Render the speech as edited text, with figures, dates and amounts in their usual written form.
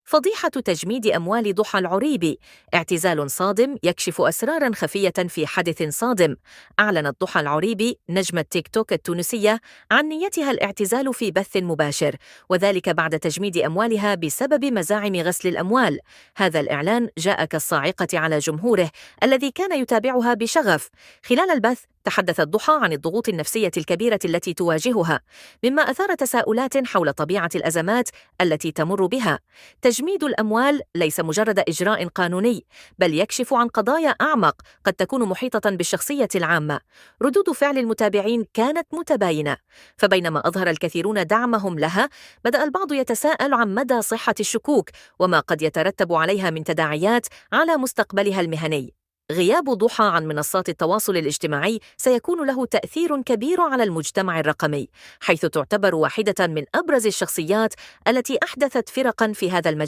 فضيحة تجميد أموال ضحى العريبي، اعتزال صادم يكشف أسراراً خفية في حدث صادم. أعلنت ضحى العريبي نجمة تيك توك التونسية عن نيتها الاعتزال في بث مباشر، وذلك بعد تجميد أموالها بسبب مزاعم غسل الأموال. هذا الإعلان جاء كالصاعقة على جمهوره الذي كان يتابعها بشغف. خلال البث تحدثت ضحى عن الضغوط النفسية الكبيرة التي تواجهها، مما أثار تساؤلات حول طبيعة الأزمات التي تمر بها. تجميد الأموال ليس مجرد إجراء قانوني، بل يكشف عن قضايا أعمق قد تكون محيطة بالشخصية العامة. ردود فعل المتابعين كانت متباينة، فبينما أظهر الكثيرون دعمهم لها، بدأ البعض يتساءل عن مدى صحة الشكوك وما قد يترتب عليها من تداعيات على مستقبلها المهني. غياب ضحى عن منصات التواصل الاجتماعي سيكون له تأثير كبير على المجتمع الرقمي، حيث تعتبر واحدة من أبرز الشخصيات التي أحدثت فرقاً في هذا المجال.